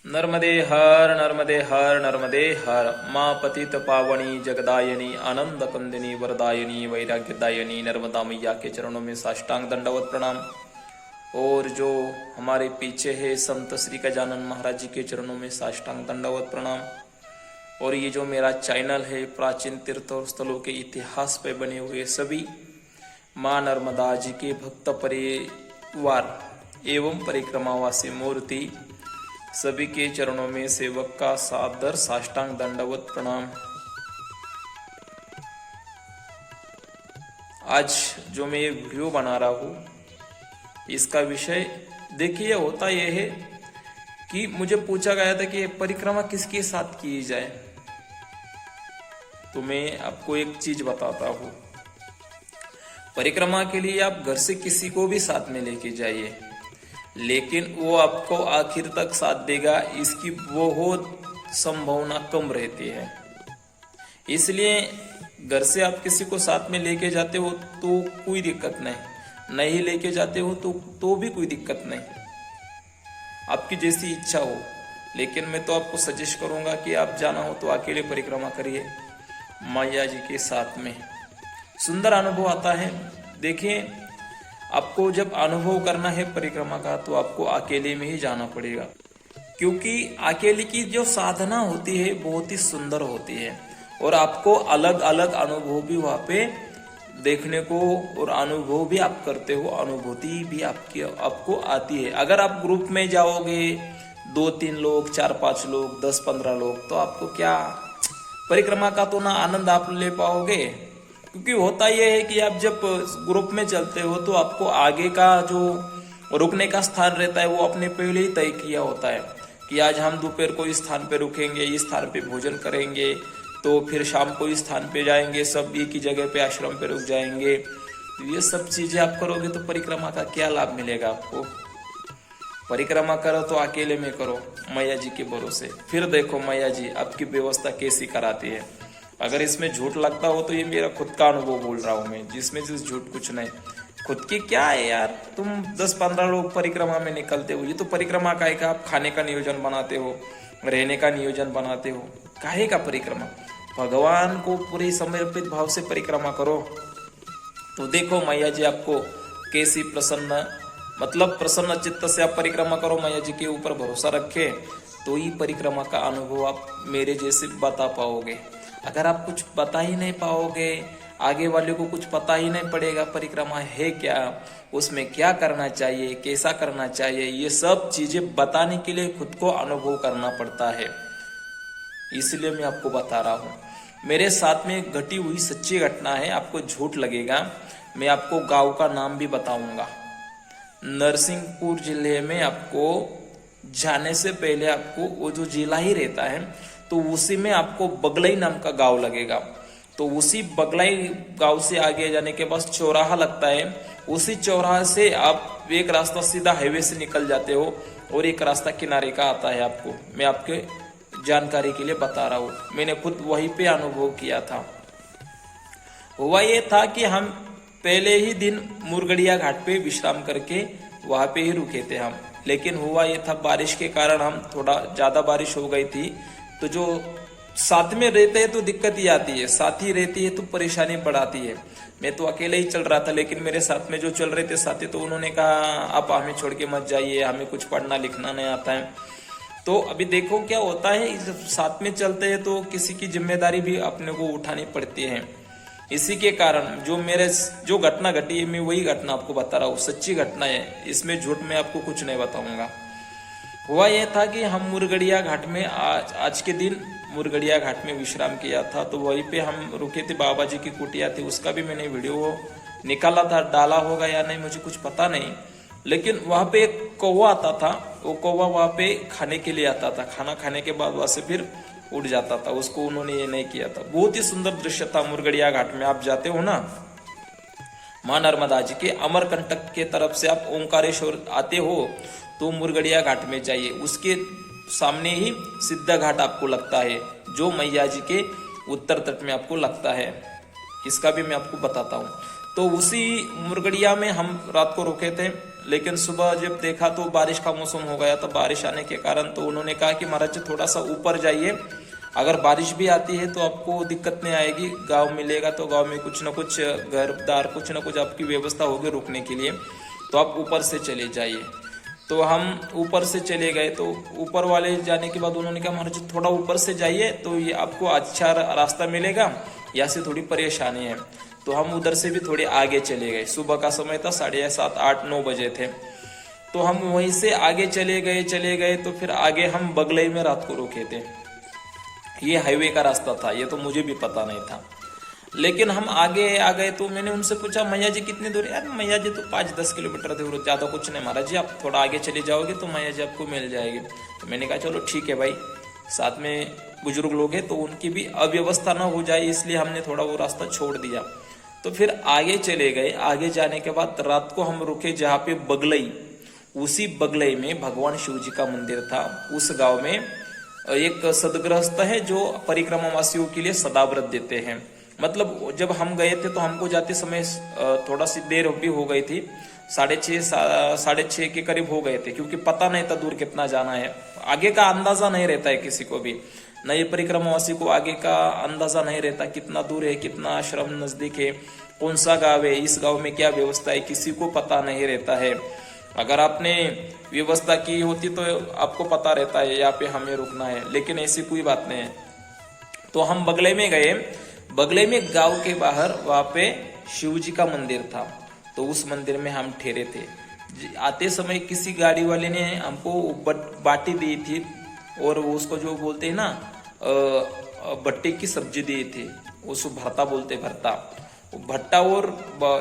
नर्मदे हर नर्मदे हर माँ पतित पावनी जगदायनी आनंद कंदिनी वरदायनी वैराग्यदायनी नर्मदा मैया के चरणों में साष्टांग दंडवत प्रणाम। और जो हमारे पीछे है संत श्री गजानन महाराज जी के चरणों में साष्टांग दंडवत प्रणाम। और ये जो मेरा चैनल है प्राचीन तीर्थ और स्थलों के इतिहास पे बने हुए सभी माँ नर्मदा जी के भक्त परिवार एवं परिक्रमावासी मूर्ति सभी के चरणों में सेवक का सादर साष्टांग दंडवत प्रणाम। आज जो मैं ये वीडियो बना रहा हूँ इसका विषय देखिए होता यह है कि मुझे पूछा गया था कि परिक्रमा किसके साथ की जाए, तो मैं आपको एक चीज बताता हूँ। परिक्रमा के लिए आप घर से किसी को भी साथ में लेके जाइए, लेकिन वो आपको आखिर तक साथ देगा इसकी बहुत संभावना कम रहती है। इसलिए घर से आप किसी को साथ में लेके जाते हो तो कोई दिक्कत नहीं लेके जाते हो तो भी कोई दिक्कत नहीं, आपकी जैसी इच्छा हो। लेकिन मैं तो आपको सजेस्ट करूंगा कि आप जाना हो तो अकेले परिक्रमा करिए मैया जी के साथ में, सुंदर अनुभव आता है। देखिए आपको जब अनुभव करना है परिक्रमा का तो आपको अकेले में ही जाना पड़ेगा, क्योंकि अकेले की जो साधना होती है बहुत ही सुंदर होती है और आपको अलग अलग अनुभव भी वहां पे देखने को और अनुभव भी आप करते हो, अनुभूति भी आपको आती है। अगर आप ग्रुप में जाओगे 2-3 लोग 4-5 लोग 10-15 लोग तो आपको क्या परिक्रमा का तो ना आनंद आप ले पाओगे, क्योंकि होता यह है कि आप जब ग्रुप में चलते हो तो आपको आगे का जो रुकने का स्थान रहता है वो आपने पहले ही तय किया होता है कि आज हम दोपहर को इस स्थान पे रुकेंगे, इस स्थान पे भोजन करेंगे, तो फिर शाम को इस स्थान पे जाएंगे, सब एक ही जगह पे आश्रम पे रुक जाएंगे। तो ये सब चीजें आप करोगे तो परिक्रमा का क्या लाभ मिलेगा आपको। परिक्रमा करो तो अकेले में करो मैया जी के भरोसे, फिर देखो मैया जी आपकी व्यवस्था कैसी कराती है। अगर इसमें झूठ लगता हो तो ये मेरा खुद का अनुभव बोल रहा हूँ मैं, जिसमें जिस झूठ कुछ नहीं। खुद की क्या है यार, तुम 10-15 लोग परिक्रमा में निकलते हो, ये तो परिक्रमा का है, आप खाने का नियोजन बनाते हो, रहने का नियोजन बनाते हो, काहे का परिक्रमा। भगवान को पूरी समर्पित भाव से परिक्रमा करो तो देखो मैया जी आपको कैसी प्रसन्न चित्त से आप परिक्रमा करो, मैया जी के ऊपर भरोसा रखे तो ही परिक्रमा का अनुभव आप मेरे जैसे बता पाओगे। अगर आप कुछ बता ही नहीं पाओगे, आगे वाले को कुछ पता ही नहीं पड़ेगा परिक्रमा है क्या, उसमें क्या करना चाहिए, कैसा करना चाहिए, ये सब चीजें बताने के लिए खुद को अनुभव करना पड़ता है। इसलिए मैं आपको बता रहा हूँ, मेरे साथ में घटी हुई सच्ची घटना है, आपको झूठ लगेगा। मैं आपको गांव का नाम भी बताऊंगा। नरसिंहपुर जिले में आपको जाने से पहले आपको वो जो जिला ही रहता है तो उसी में आपको बगलई नाम का गांव लगेगा। तो उसी बगलई गांव से आगे जाने के बाद चौराहा लगता है, उसी चौराहा से आप एक रास्ता सीधा हाईवे से निकल जाते हो और एक रास्ता किनारे का आता है। आपको मैं आपके जानकारी के लिए बता रहा हूँ, मैंने खुद वहीं पे अनुभव किया था। हुआ ये था कि हम पहले ही दिन मुरगड़िया घाट पे विश्राम करके वहां पे ही रुके थे हम, लेकिन हुआ ये था बारिश के कारण हम थोड़ा ज्यादा बारिश हो गई थी, तो जो साथ में रहते हैं तो दिक्कत ही आती है, साथी रहती है तो परेशानी बढ़ाती है। मैं तो अकेले ही चल रहा था, लेकिन मेरे साथ में जो चल रहे थे साथी तो उन्होंने कहा आप हमें छोड़ के मत जाइए, हमें कुछ पढ़ना लिखना नहीं आता है। तो अभी देखो क्या होता है, साथ में चलते हैं तो किसी की जिम्मेदारी भी अपने को उठानी पड़ती है। इसी के कारण जो घटना घटी है मैं वही घटना आपको बता रहा हूँ, सच्ची घटना है, इसमें झूठ में आपको कुछ नहीं बताऊंगा। हुआ यह था कि हम मुरगड़िया घाट में आज के दिन मुरगड़िया घाट में विश्राम किया था, तो वहीं पे हम रुके थे, बाबा जी की कुटिया थी, उसका भी मैंने वीडियो निकाला था, डाला होगा या नहीं मुझे कुछ पता नहीं। लेकिन वहां पे एक कौवा आता था, वो कौवा वहां पे खाने के लिए आता था, खाना खाने के बाद वहां से फिर उड़ जाता था, उसको उन्होंने ये नहीं किया था। बहुत ही सुंदर दृश्य था। मुरगड़िया घाट में आप जाते हो ना, माँ नर्मदा जी के अमरकंटक के तरफ से आप ओंकारेश्वर आते हो तो मुरगड़िया घाट में जाइए, उसके सामने ही सिद्धा घाट आपको लगता है जो मैया जी के उत्तर तट में आपको लगता है, इसका भी मैं आपको बताता हूँ। तो उसी मुरगड़िया में हम रात को रुके थे, लेकिन सुबह जब देखा तो बारिश का मौसम हो गया, तो बारिश आने के कारण तो उन्होंने कहा कि महाराज जी थोड़ा सा ऊपर जाइए, अगर बारिश भी आती है तो आपको दिक्कत नहीं आएगी, गांव मिलेगा तो गांव में कुछ ना कुछ घरदार कुछ ना कुछ आपकी व्यवस्था होगी रुकने के लिए, तो आप ऊपर से चले जाइए। तो हम ऊपर से चले गए। तो ऊपर वाले जाने के बाद उन्होंने कहा महाराज जी थोड़ा ऊपर से जाइए तो ये आपको अच्छा रास्ता मिलेगा, यहाँ से थोड़ी परेशानी है। तो हम उधर से भी थोड़े आगे चले गए। सुबह का समय था, 7:30 8 9 बजे थे। तो हम वहीं से आगे चले गए। तो फिर आगे हम बगलई में रात को रुके थे। ये हाईवे का रास्ता था, ये तो मुझे भी पता नहीं था। लेकिन हम आगे आ गए तो मैंने उनसे पूछा मैया जी कितनी दूर है? यार मैया जी तो 5-10 किलोमीटर दूर, ज्यादा कुछ नहीं महाराज जी, आप थोड़ा आगे चले जाओगे तो मैया जी आपको मिल जाएगी। तो मैंने कहा चलो ठीक है भाई, साथ में बुजुर्ग लोग हैं तो उनकी भी अव्यवस्था ना हो जाए, इसलिए हमने थोड़ा वो रास्ता छोड़ दिया। तो फिर आगे चले गए। आगे जाने के बाद रात को हम रुके जहाँ पे बगलई, उसी बगलई में भगवान शिव जी का मंदिर था। उस गांव में एक सदगृहस्थ है जो परिक्रमा वासियों के लिए सदाव्रत देते हैं। मतलब जब हम गए थे तो हमको जाते समय थोड़ा सी देर भी हो गई थी, 6:30 के करीब हो गए थे, क्योंकि पता नहीं था दूर कितना जाना है। आगे का अंदाजा नहीं रहता है किसी को भी, नए परिक्रमावासी को आगे का अंदाजा नहीं रहता, कितना दूर है, कितना आश्रम नजदीक है, कौन सा गांव है, इस गांव में क्या व्यवस्था है, किसी को पता नहीं रहता है। अगर आपने व्यवस्था की होती तो आपको पता रहता है यहाँ पे हमें रुकना है, लेकिन ऐसी कोई बात नहीं है। तो हम बगले में गए। बगले में गांव के बाहर वहां पे शिव जी का मंदिर था, तो उस मंदिर में हम ठहरे थे। आते समय किसी गाड़ी वाले ने हमको बाटी दी थी, और उसको जो बोलते हैं ना बट्टे की सब्जी दी थी, उसको भरता बोलते, भट्टा, और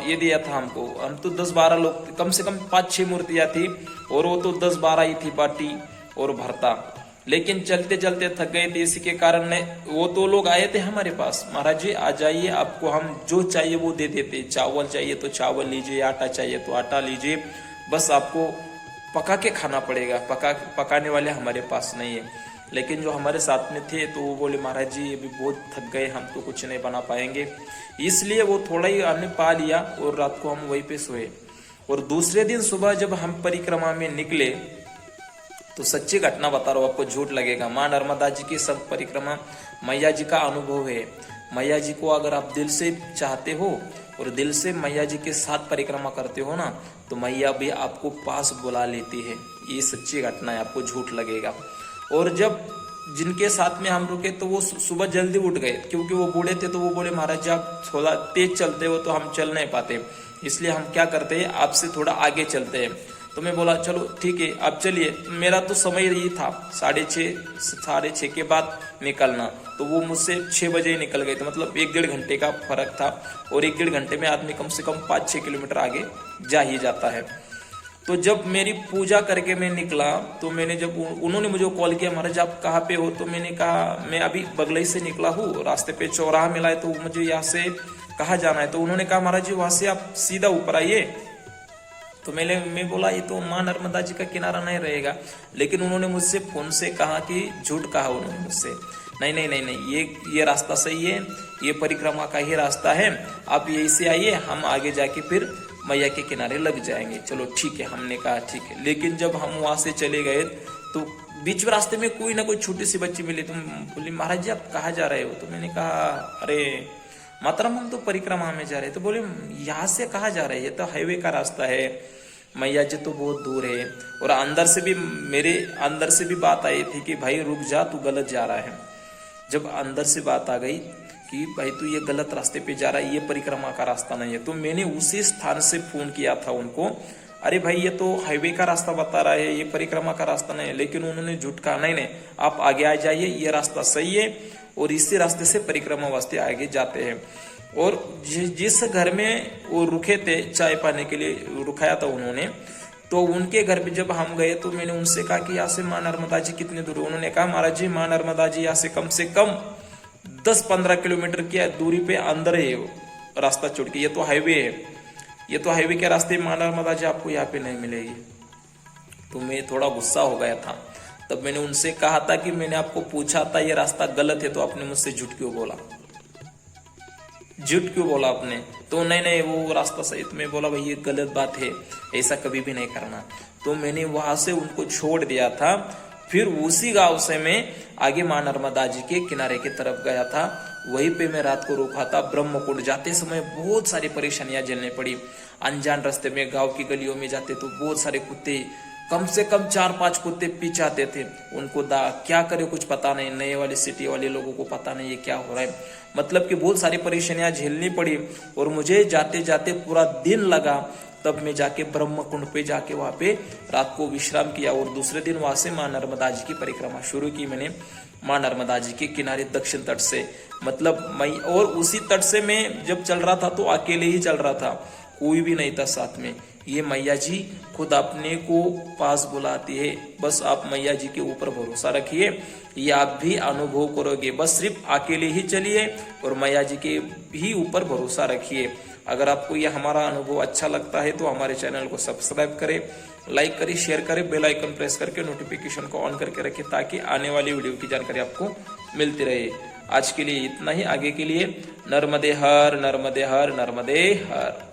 ये दिया था हमको। हम तो 10-12 लोग, कम से कम 5-6 मूर्तियां थी, और वो तो 10-12 ही थी बाटी और भरता। लेकिन चलते चलते थक गए थे, इसी के कारण वो तो लोग आए थे हमारे पास, महाराज जी आ जाइए, आपको हम जो चाहिए वो दे देते, चावल चाहिए तो चावल लीजिए, आटा चाहिए तो आटा लीजिए, बस आपको पका के खाना पड़ेगा, पकाने वाले हमारे पास नहीं है। लेकिन जो हमारे साथ में थे तो वो बोले महाराज जी ये भी बहुत थक गए, हम तो कुछ नहीं बना पाएंगे, इसलिए वो थोड़ा ही हमने पा लिया और रात को हम वहीं पे सोए। और दूसरे दिन सुबह जब हम परिक्रमा में निकले तो सच्ची घटना बता रहा हूँ, आपको झूठ लगेगा। माँ नर्मदा जी की सब परिक्रमा मैया जी का अनुभव है। मैया जी को अगर आप दिल से चाहते हो और दिल से मैया जी के साथ परिक्रमा करते हो ना, तो मैया भी आपको पास बुला लेती है। ये सच्ची घटना है, आपको झूठ लगेगा। और जब जिनके साथ में हम रुके तो वो सुबह जल्दी उठ गए, क्योंकि वो बूढ़े थे, तो वो बोले महाराज जी आप थोड़ा तेज चलते हो तो हम चल नहीं पाते, इसलिए हम क्या करते हैं आपसे थोड़ा आगे चलते हैं। तो मैं बोला चलो ठीक है आप चलिए। मेरा तो समय यही था 6:30 के बाद निकलना, तो वो मुझसे 6 बजे निकल गए थे, मतलब 1-1.5 घंटे का फर्क था। और 1-1.5 घंटे में आदमी कम से कम 5-6 किलोमीटर आगे जा ही जाता है। तो जब मेरी पूजा करके मैं निकला तो मैंने जब उन्होंने मुझे कॉल किया महाराज आप कहाँ पे हो, तो मैंने कहा मैं अभी बगलई से निकला हूँ, रास्ते पे चौराहा मिला है, तो मुझे यहाँ से कहाँ जाना है। तो उन्होंने कहा महाराज जी वहां से आप सीधा ऊपर आइए। तो मैं बोला ये तो माँ नर्मदा जी का किनारा नहीं रहेगा, लेकिन उन्होंने मुझसे फोन से कहा कि झूठ कहा उन्होंने मुझसे, नहीं ये रास्ता सही है, ये परिक्रमा का ही रास्ता है, आप यहीं से आइए, हम आगे जाके फिर मैया के किनारे लग जाएंगे। चलो ठीक है, हमने कहा ठीक है। लेकिन जब हम वहां से चले गए तो बीच में रास्ते में कोई ना कोई छोटी सी बच्ची मिली, तुम बोली महाराज जी आप कहाँ जा रहे हो। तो मैंने कहा अरे मातरम हम तो परिक्रमा में जा रहे हैं। तो बोले यहाँ से कहाँ जा रहे हैं, ये तो हाईवे का रास्ता है, मैया जी तो बहुत दूर है। और मेरे अंदर से भी बात आई थी कि भाई रुक जा, तू गलत जा रहा है। जब अंदर से बात आ गई कि भाई तू ये गलत रास्ते पे जा रहा है, ये परिक्रमा का रास्ता नहीं है, तो मैंने उसी स्थान से फोन किया था उनको, अरे भाई ये तो हाईवे का रास्ता बता रहा है, ये परिक्रमा का रास्ता नहीं है। लेकिन उन्होंने झूठ कहा, नहीं आप आगे आ जाइए, ये रास्ता सही है और इसी रास्ते से परिक्रमा वास्ते आगे जाते हैं। और जिस घर में वो रुके थे चाय पाने के लिए रुकाया था उन्होंने, तो उनके घर पे जब हम गए तो मैंने उनसे कहा कि यहाँ से माँ नर्मदा जी कितने दूर है। उन्होंने कहा महाराज जी माँ नर्मदा जी यहाँ से कम 10-15 किलोमीटर की दूरी पे अंदर है रास्ता छोड़ के, ये तो हाईवे है, ये तो हाईवे के रास्ते माँ नर्मदा जी आपको यहाँ पे नहीं मिलेगी। तो मैं थोड़ा गुस्सा हो गया था। तब मैंने उनसे कहा था कि मैंने आपको पूछा था ये रास्ता गलत है, तो आपने मुझसे झूठ क्यों बोला। झूठ क्यों बोला आपने? तो नहीं वो रास्ता सही। तो मैं बोला भाई ये गलत बात है, ऐसा कभी भी नहीं करना। तो मैंने वहां से उनको छोड़ दिया था। फिर उसी गांव से मैं आगे मां नर्मदा जी के किनारे की तरफ गया था। वहीं पे मैं रात को रुका था। ब्रह्मकुंड जाते समय बहुत सारी परेशानियां झेलनी पड़ी। अनजान रास्ते में गांव की गलियों में जाते तो बहुत सारे कुत्ते, कम से कम 4-5 कुत्ते पीछे आते थे। उनको क्या करे कुछ पता नहीं, नए वाले सिटी वाले लोगों को पता नहीं ये क्या हो रहा है। मतलब कि बहुत सारी परेशानियां झेलनी पड़ी और मुझे जाते जाते पूरा दिन लगा। तब मैं जाके ब्रह्मकुंड पे जाके वहां पे रात को विश्राम किया और दूसरे दिन वहां से मां नर्मदा जी की परिक्रमा शुरू की मैंने। मां नर्मदा जी के किनारे दक्षिण तट से, मतलब मैं, और उसी तट से मैं जब चल रहा था तो अकेले ही चल रहा था, कोई भी नहीं था साथ में। ये मैया जी खुद अपने को पास बुलाती है। बस आप मैया जी के ऊपर भरोसा रखिए, ये आप भी अनुभव करोगे। बस सिर्फ अकेले ही चलिए और मैया जी के ही ऊपर भरोसा रखिए। अगर आपको ये हमारा अनुभव अच्छा लगता है तो हमारे चैनल को सब्सक्राइब करें, लाइक करें, शेयर करें, बेल आइकन प्रेस करके नोटिफिकेशन को ऑन करके रखें ताकि आने वाली वीडियो की जानकारी आपको मिलती रहे। आज के लिए इतना ही, आगे के लिए नर्मदे हर, नर्मदे हर, नर्मदे हर।